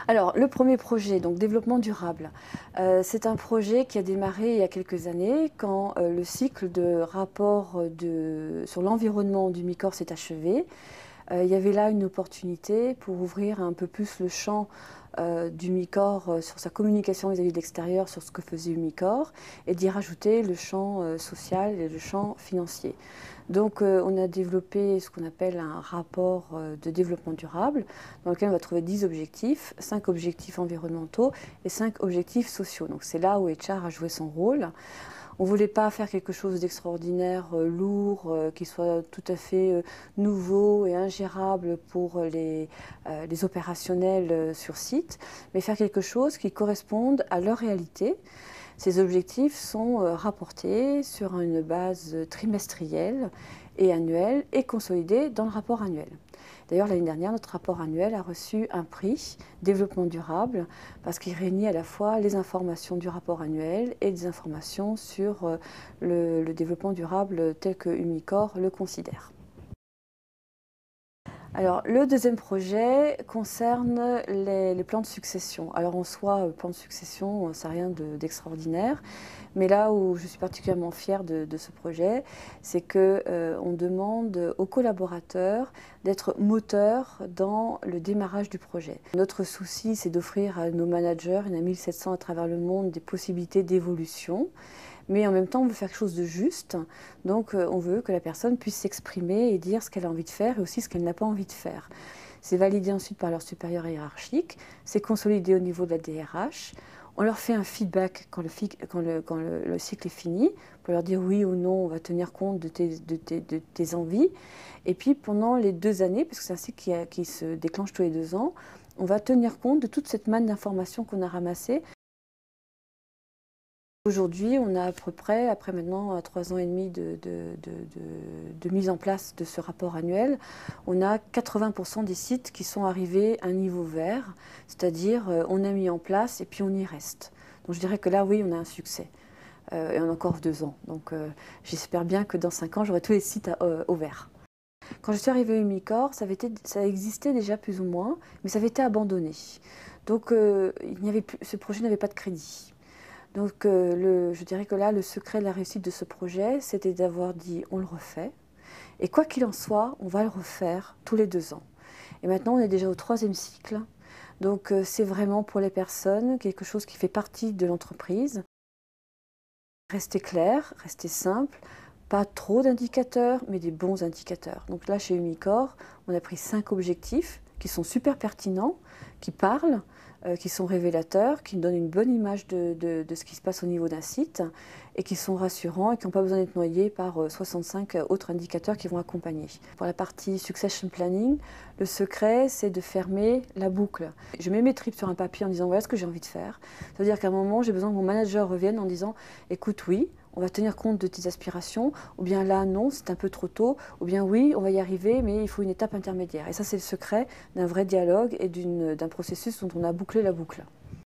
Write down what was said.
Alors, le premier projet, donc développement durable, c'est un projet qui a démarré il y a quelques années quand le cycle de rapport sur l'environnement du MICOR s'est achevé. Il y avait là une opportunité pour ouvrir un peu plus le champ du MICOR sur sa communication vis-à-vis de l'extérieur, sur ce que faisait le MICOR, et d'y rajouter le champ social et le champ financier. Donc on a développé ce qu'on appelle un rapport de développement durable, dans lequel on va trouver 10 objectifs, 5 objectifs environnementaux et 5 objectifs sociaux. Donc c'est là où HR a joué son rôle. On ne voulait pas faire quelque chose d'extraordinaire, lourd, qui soit tout à fait nouveau et ingérable pour les opérationnels sur site, mais faire quelque chose qui corresponde à leur réalité. Ces objectifs sont rapportés sur une base trimestrielle et annuelle et consolidés dans le rapport annuel. D'ailleurs, l'année dernière, notre rapport annuel a reçu un prix développement durable parce qu'il réunit à la fois les informations du rapport annuel et des informations sur le développement durable tel que Umicore le considère. Alors, le deuxième projet concerne les plans de succession. Alors, en soi, plan de succession, c'est rien d'extraordinaire. Mais là où je suis particulièrement fière de ce projet, c'est qu'on demande aux collaborateurs d'être moteurs dans le démarrage du projet. Notre souci, c'est d'offrir à nos managers, il y en a 1700 à travers le monde, des possibilités d'évolution. Mais en même temps, on veut faire quelque chose de juste. Donc, on veut que la personne puisse s'exprimer et dire ce qu'elle a envie de faire et aussi ce qu'elle n'a pas envie de faire. C'est validé ensuite par leur supérieur hiérarchique, c'est consolidé au niveau de la DRH. On leur fait un feedback quand le cycle est fini, pour leur dire oui ou non, on va tenir compte de tes envies. Et puis pendant les 2 années, parce que c'est un cycle qui se déclenche tous les 2 ans, on va tenir compte de toute cette manne d'informations qu'on a ramassées. Aujourd'hui, on a à peu près, après maintenant 3 ans et demi de mise en place de ce rapport annuel, on a 80% des sites qui sont arrivés à un niveau vert, c'est-à-dire on a mis en place et puis on y reste. Donc je dirais que là, oui, on a un succès. Et on a encore 2 ans. Donc j'espère bien que dans 5 ans, j'aurai tous les sites au vert. Quand je suis arrivée à Umicore, ça existait déjà plus ou moins, mais ça avait été abandonné. Donc ce projet n'avait pas de crédit. Donc je dirais que là, le secret de la réussite de ce projet, c'était d'avoir dit on le refait. Et quoi qu'il en soit, on va le refaire tous les 2 ans. Et maintenant, on est déjà au 3e cycle. Donc c'est vraiment pour les personnes quelque chose qui fait partie de l'entreprise. Rester clair, rester simple, pas trop d'indicateurs, mais des bons indicateurs. Donc là, chez Umicore, on a pris 5 objectifs qui sont super pertinents, qui parlent, qui sont révélateurs, qui donnent une bonne image de ce qui se passe au niveau d'un site et qui sont rassurants et qui n'ont pas besoin d'être noyés par 65 autres indicateurs qui vont accompagner. Pour la partie succession planning, le secret, c'est de fermer la boucle. Je mets mes tripes sur un papier en disant voilà ce que j'ai envie de faire. Ça veut dire qu'à un moment, j'ai besoin que mon manager revienne en disant écoute, oui, on va tenir compte de tes aspirations, ou bien là, non, c'est un peu trop tôt, ou bien oui, on va y arriver, mais il faut une étape intermédiaire. Et ça, c'est le secret d'un vrai dialogue et d'un processus dont on a bouclé la boucle.